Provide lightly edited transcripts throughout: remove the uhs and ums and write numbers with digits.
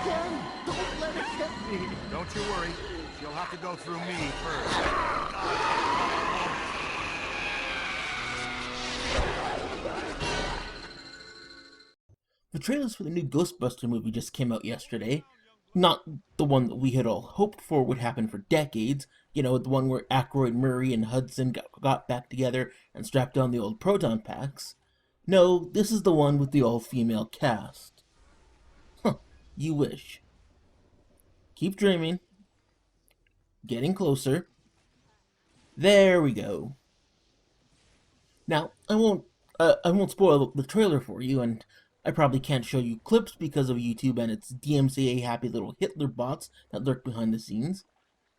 Ken, don't let it hit me. Don't you worry. You'll have to go through me first. The trailers for the new Ghostbusters movie just came out yesterday. Not the one that we had all hoped for would happen for decades. You know, the one where Aykroyd, Murray, and Hudson got back together and strapped on the old proton packs. No, this is the one with the all-female cast. Huh, you wish. Keep dreaming. Getting closer. There we go. Now, I won't spoil the trailer for you, and I probably can't show you clips because of YouTube and its DMCA happy little Hitler bots that lurk behind the scenes,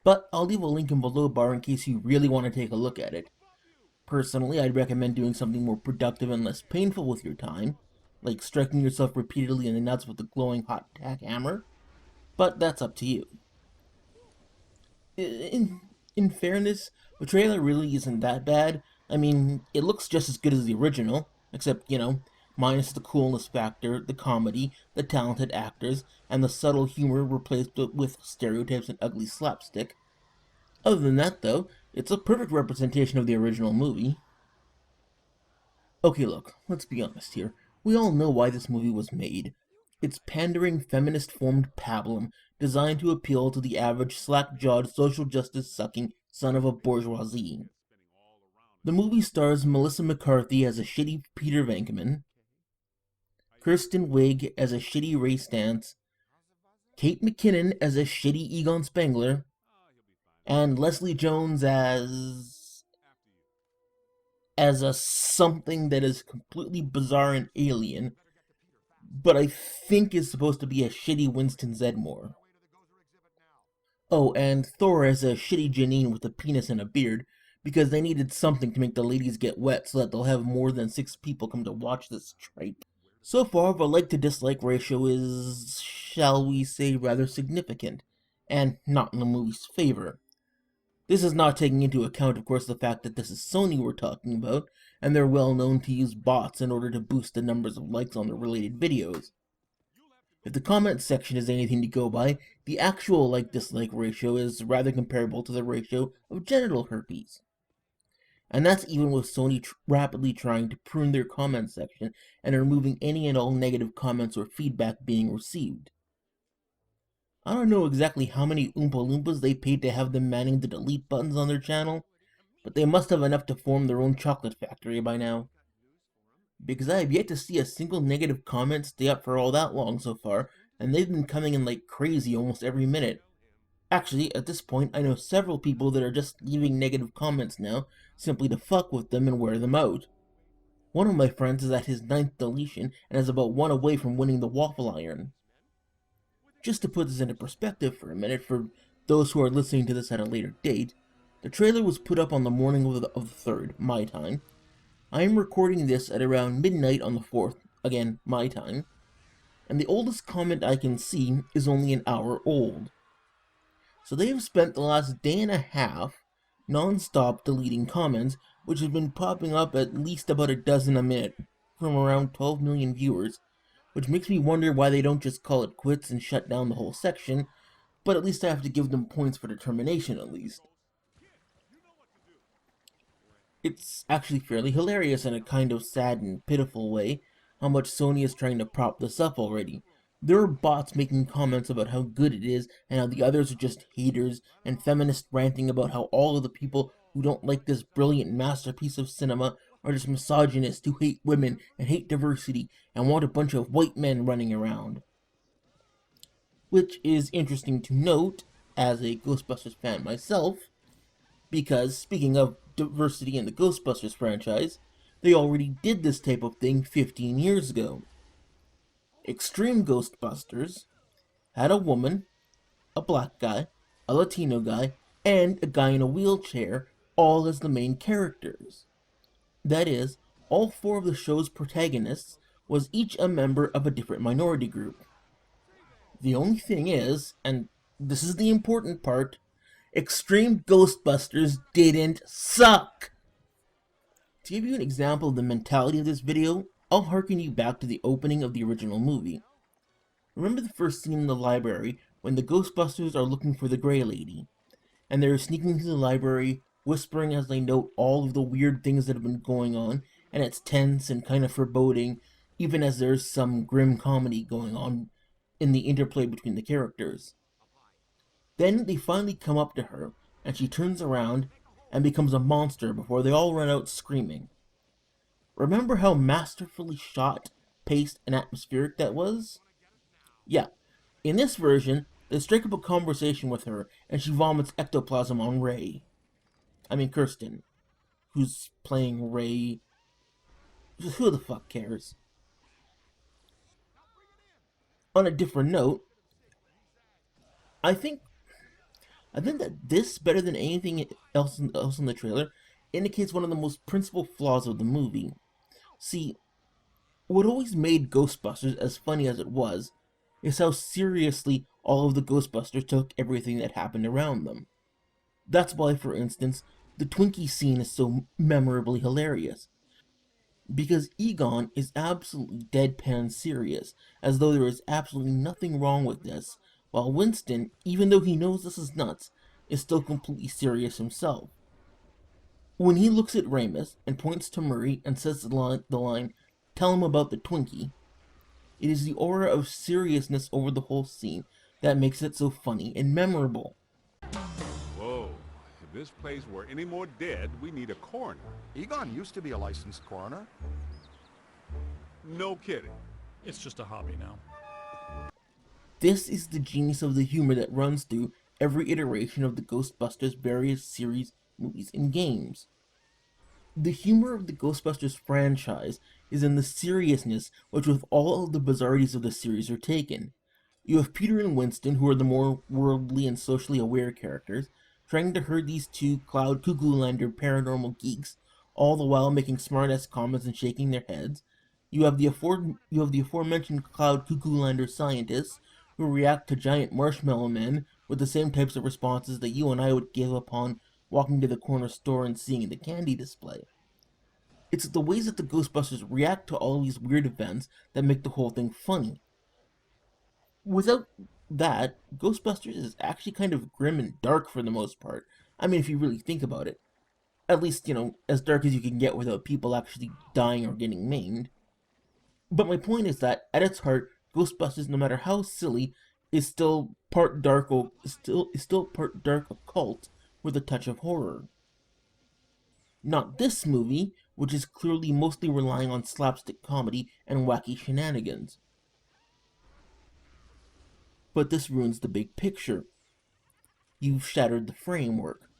but I'll leave a link in below bar in case you really want to take a look at it. Personally, I'd recommend doing something more productive and less painful with your time, like striking yourself repeatedly in the nuts with a glowing hot tack hammer, but that's up to you. In fairness, the trailer really isn't that bad. I mean, it looks just as good as the original, except, you know, minus the coolness factor, the comedy, the talented actors, and the subtle humor replaced with stereotypes and ugly slapstick. Other than that, though, it's a perfect representation of the original movie. Okay, look, let's be honest here. We all know why this movie was made. It's pandering, feminist-formed pablum designed to appeal to the average slack-jawed, social justice-sucking son of a bourgeoisie. The movie stars Melissa McCarthy as a shitty Peter Venkman, Kristen Wiig as a shitty Ray Stantz, Kate McKinnon as a shitty Egon Spengler, and Leslie Jones as a something that is completely bizarre and alien, but I think is supposed to be a shitty Winston Zedmore. Oh, and Thor as a shitty Janine with a penis and a beard, because they needed something to make the ladies get wet so that they'll have more than 6 people come to watch this tripe. So far, the like to dislike ratio is, shall we say, rather significant, and not in the movie's favor. This is not taking into account, of course, the fact that this is Sony we're talking about, and they're well known to use bots in order to boost the numbers of likes on their related videos. If the comment section is anything to go by, the actual like-dislike ratio is rather comparable to the ratio of genital herpes. And that's even with Sony rapidly trying to prune their comment section and removing any and all negative comments or feedback being received. I don't know exactly how many Oompa Loompas they paid to have them manning the delete buttons on their channel, but they must have enough to form their own chocolate factory by now. Because I have yet to see a single negative comment stay up for all that long so far, and they've been coming in like crazy almost every minute. Actually, at this point, I know several people that are just leaving negative comments now, simply to fuck with them and wear them out. One of my friends is at his 9th deletion and is about 1 away from winning the waffle iron. Just to put this into perspective for a minute, for those who are listening to this at a later date, the trailer was put up on the morning of the 3rd, my time. I am recording this at around midnight on the 4th, again, my time, and the oldest comment I can see is only an hour old. So they have spent the last day and a half non-stop deleting comments, which have been popping up at least about a dozen a minute from around 12 million viewers, which makes me wonder why they don't just call it quits and shut down the whole section, but at least I have to give them points for determination at least. It's actually fairly hilarious in a kind of sad and pitiful way how much Sony is trying to prop this up already. There are bots making comments about how good it is and how the others are just haters, and feminists ranting about how all of the people who don't like this brilliant masterpiece of cinema are just misogynists who hate women and hate diversity and want a bunch of white men running around. Which is interesting to note, as a Ghostbusters fan myself, because speaking of diversity in the Ghostbusters franchise, they already did this type of thing 15 years ago. Extreme Ghostbusters had a woman, a black guy, a Latino guy, and a guy in a wheelchair, all as the main characters. That is, all 4 of the show's protagonists was each a member of a different minority group. The only thing is, and this is the important part, Extreme Ghostbusters didn't suck! To give you an example of the mentality of this video, I'll harken you back to the opening of the original movie. Remember the first scene in the library when the Ghostbusters are looking for the Grey Lady, and they're sneaking into the library, whispering as they note all of the weird things that have been going on, and it's tense and kind of foreboding, even as there's some grim comedy going on in the interplay between the characters. Then they finally come up to her, and she turns around and becomes a monster before they all run out screaming. Remember how masterfully shot, paced, and atmospheric that was? Yeah, in this version, they strike up a conversation with her, and she vomits ectoplasm on Kirsten, who's playing Ray. Who the fuck cares? On a different note, I think I think that this, better than anything else in the trailer, indicates one of the most principal flaws of the movie. See, what always made Ghostbusters as funny as it was is how seriously all of the Ghostbusters took everything that happened around them. That's why, for instance, the Twinkie scene is so memorably hilarious. Because Egon is absolutely deadpan serious, as though there is absolutely nothing wrong with this, while Winston, even though he knows this is nuts, is still completely serious himself. When he looks at Ramus and points to Murray and says the line, "Tell him about the Twinkie," it is the aura of seriousness over the whole scene that makes it so funny and memorable. Whoa. If this place were any more dead, we need a coroner. Egon used to be a licensed coroner. No kidding. It's just a hobby now. This is the genius of the humor that runs through every iteration of the Ghostbusters various series, movies, and games. The humor of the Ghostbusters franchise is in the seriousness which with all of the bizarrities of the series are taken. You have Peter and Winston, who are the more worldly and socially aware characters, trying to herd these two Cloud Cuckoo Lander paranormal geeks, all the while making smart-ass comments and shaking their heads. You have the aforementioned Cloud Cuckoo Lander scientists, who react to giant marshmallow men with the same types of responses that you and I would give upon walking to the corner store and seeing the candy display. It's the ways that the Ghostbusters react to all these weird events that make the whole thing funny. Without that, Ghostbusters is actually kind of grim and dark for the most part. I mean, if you really think about it. At least, as dark as you can get without people actually dying or getting maimed. But my point is that, at its heart, Ghostbusters, no matter how silly, is still part dark occult with a touch of horror. Not this movie, which is clearly mostly relying on slapstick comedy and wacky shenanigans. But this ruins the big picture. You've shattered the framework.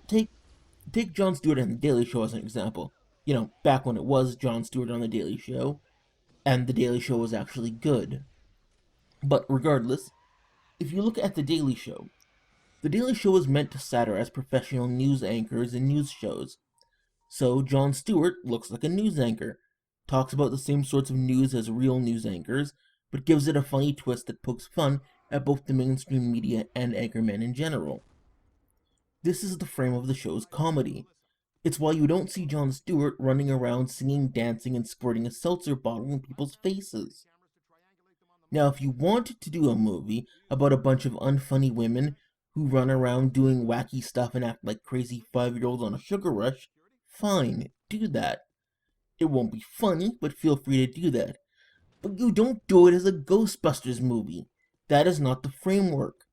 Take Jon Stewart and The Daily Show as an example. Back when it was Jon Stewart on The Daily Show, and The Daily Show was actually good. But regardless, if you look at The Daily Show is meant to satirize professional news anchors and news shows. So Jon Stewart looks like a news anchor, talks about the same sorts of news as real news anchors, but gives it a funny twist that pokes fun at both the mainstream media and anchormen in general. This is the frame of the show's comedy. It's why you don't see Jon Stewart running around singing, dancing, and squirting a seltzer bottle in people's faces. Now, if you wanted to do a movie about a bunch of unfunny women who run around doing wacky stuff and act like crazy 5-year-olds on a sugar rush, fine, do that. It won't be funny, but feel free to do that. But you don't do it as a Ghostbusters movie. That is not the framework.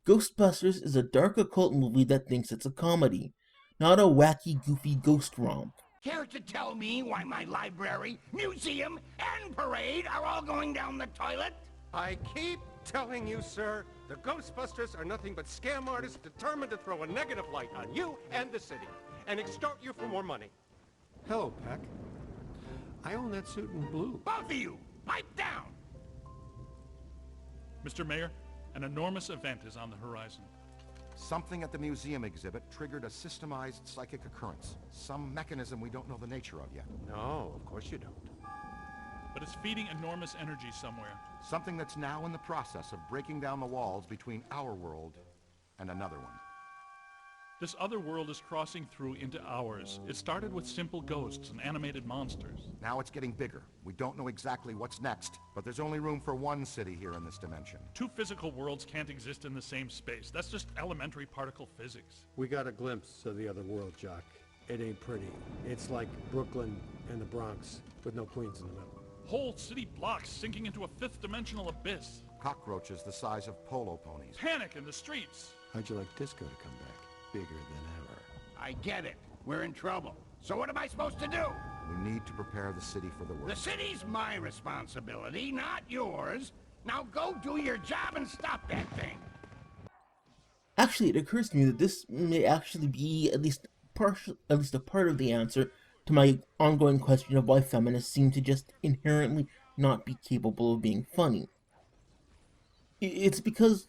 Ghostbusters is a dark occult movie that thinks it's a comedy, not a wacky, goofy ghost romp. Care to tell me why my library, museum, and parade are all going down the toilet? I keep telling you, sir, the Ghostbusters are nothing but scam artists determined to throw a negative light on you and the city, and extort you for more money. Hello, Peck. I own that suit in blue. Both of you, pipe down! Mr. Mayor, an enormous event is on the horizon. Something at the museum exhibit triggered a systemized psychic occurrence. Some mechanism we don't know the nature of yet. No, of course you don't. But it's feeding enormous energy somewhere. Something that's now in the process of breaking down the walls between our world and another one. This other world is crossing through into ours. It started with simple ghosts and animated monsters. Now it's getting bigger. We don't know exactly what's next, but there's only room for one city here in this dimension. Two physical worlds can't exist in the same space. That's just elementary particle physics. We got a glimpse of the other world, Jock. It ain't pretty. It's like Brooklyn and the Bronx, with no Queens in the middle. Whole city blocks sinking into a fifth dimensional abyss. Cockroaches the size of polo ponies. Panic in the streets. How'd you like disco to come back? Bigger than ever. I get it. We're in trouble. So what am I supposed to do? We need to prepare the city for the The worst. city's my responsibility, not yours. Now go do your job and stop that thing. Actually, it occurs to me that this may actually be at least a part of the answer to my ongoing question of why feminists seem to just inherently not be capable of being funny. It's because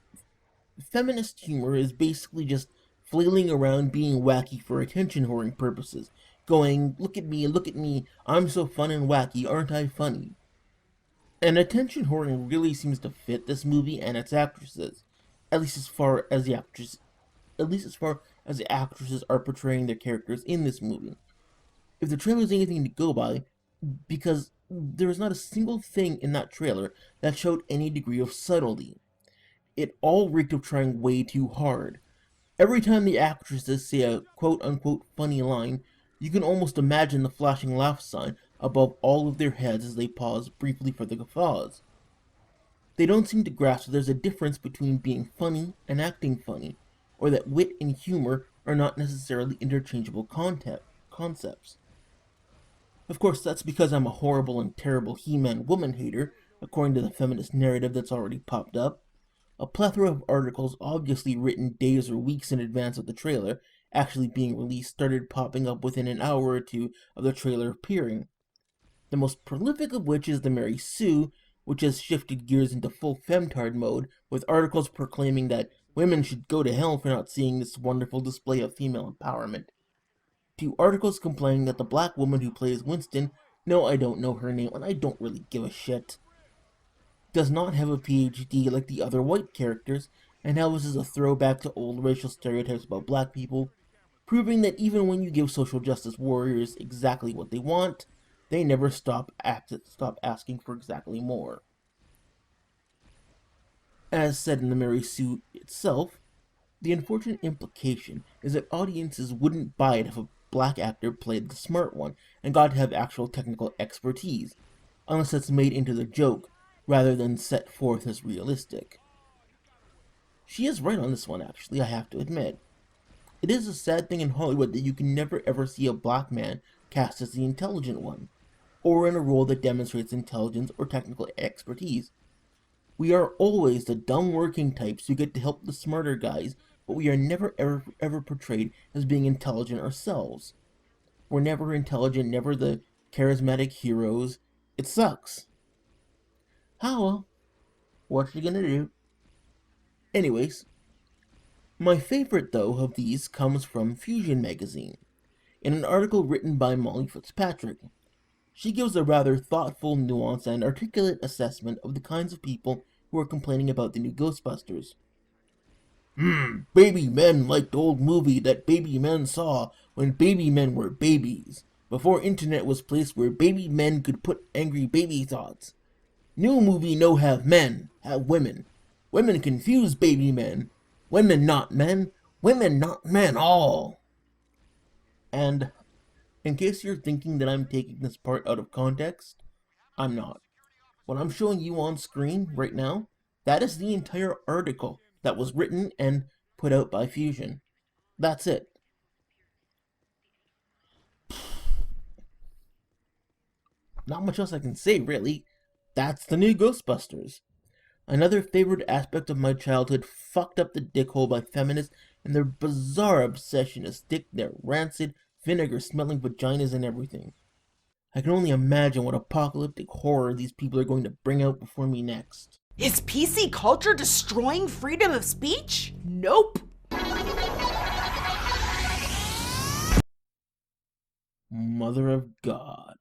feminist humor is basically just flailing around being wacky for attention-whoring purposes, going, look at me, I'm so fun and wacky, aren't I funny? And attention-whoring really seems to fit this movie and its actresses, at least as far as the actresses are portraying their characters in this movie. If the trailer is anything to go by, because there is not a single thing in that trailer that showed any degree of subtlety. It all reeked of trying way too hard. Every time the actresses say a quote-unquote funny line, you can almost imagine the flashing laugh sign above all of their heads as they pause briefly for the guffaws. They don't seem to grasp that there's a difference between being funny and acting funny, or that wit and humor are not necessarily interchangeable concepts. Of course, that's because I'm a horrible and terrible He-Man woman hater, according to the feminist narrative that's already popped up. A plethora of articles, obviously written days or weeks in advance of the trailer actually being released, started popping up within an hour or two of the trailer appearing. The most prolific of which is the Mary Sue, which has shifted gears into full femtard mode, with articles proclaiming that women should go to hell for not seeing this wonderful display of female empowerment. To articles complaining that the black woman who plays Winston, no, I don't know her name and I don't really give a shit, does not have a PhD like the other white characters, and how this is a throwback to old racial stereotypes about black people, proving that even when you give social justice warriors exactly what they want, they never stop asking for exactly more. As said in the Mary Sue itself, the unfortunate implication is that audiences wouldn't buy it if a black actor played the smart one and got to have actual technical expertise, unless it's made into the joke rather than set forth as realistic. She is right on this one, actually, I have to admit. It is a sad thing in Hollywood that you can never ever see a black man cast as the intelligent one, or in a role that demonstrates intelligence or technical expertise. We are always the dumb working types who get to help the smarter guys, but we are never ever portrayed as being intelligent ourselves. We're never intelligent, never the charismatic heroes. It sucks. Oh well, what you gonna do? Anyways, my favorite though of these comes from Fusion magazine, in an article written by Molly Fitzpatrick. She gives a rather thoughtful, nuanced, and articulate assessment of the kinds of people who are complaining about the new Ghostbusters. Baby men liked old movie that baby men saw when baby men were babies, before internet was place where baby men could put angry baby thoughts. New movie no have men, have women. Women confuse baby men. Women not men. Women not men all. And, in case you're thinking that I'm taking this part out of context, I'm not. What I'm showing you on screen right now, that is the entire article that was written and put out by Fusion. That's it. Not much else I can say, really. That's the new Ghostbusters. Another favorite aspect of my childhood fucked up the dickhole by feminists and their bizarre obsession to stick their rancid, vinegar-smelling vaginas and everything. I can only imagine what apocalyptic horror these people are going to bring out before me next. Is PC culture destroying freedom of speech? Nope. Mother of God.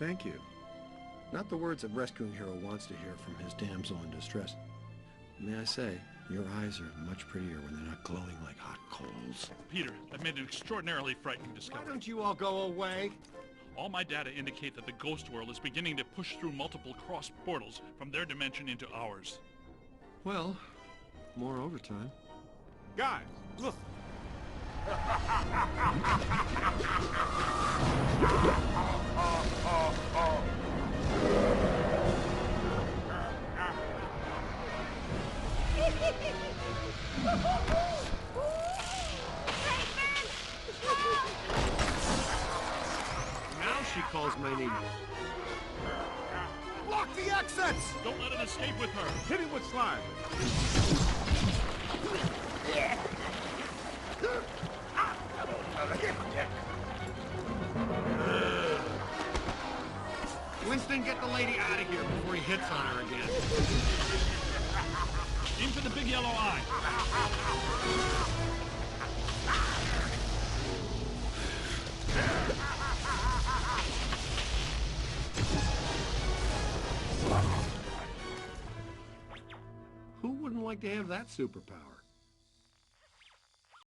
thank you. Not the words a rescuing hero wants to hear from his damsel in distress. May I say, your eyes are much prettier when they're not glowing like hot coals. Peter, I've made an extraordinarily frightening discovery. Why don't you all go away? All my data indicate that the ghost world is beginning to push through multiple cross portals from their dimension into ours. Well, more overtime. Guys, look. Now she calls my name. Block the exits! Don't let it escape with her. Hit it with slime. Winston, get the lady out of here before he hits on her again. Aim for the big yellow eye. Who wouldn't like to have that superpower?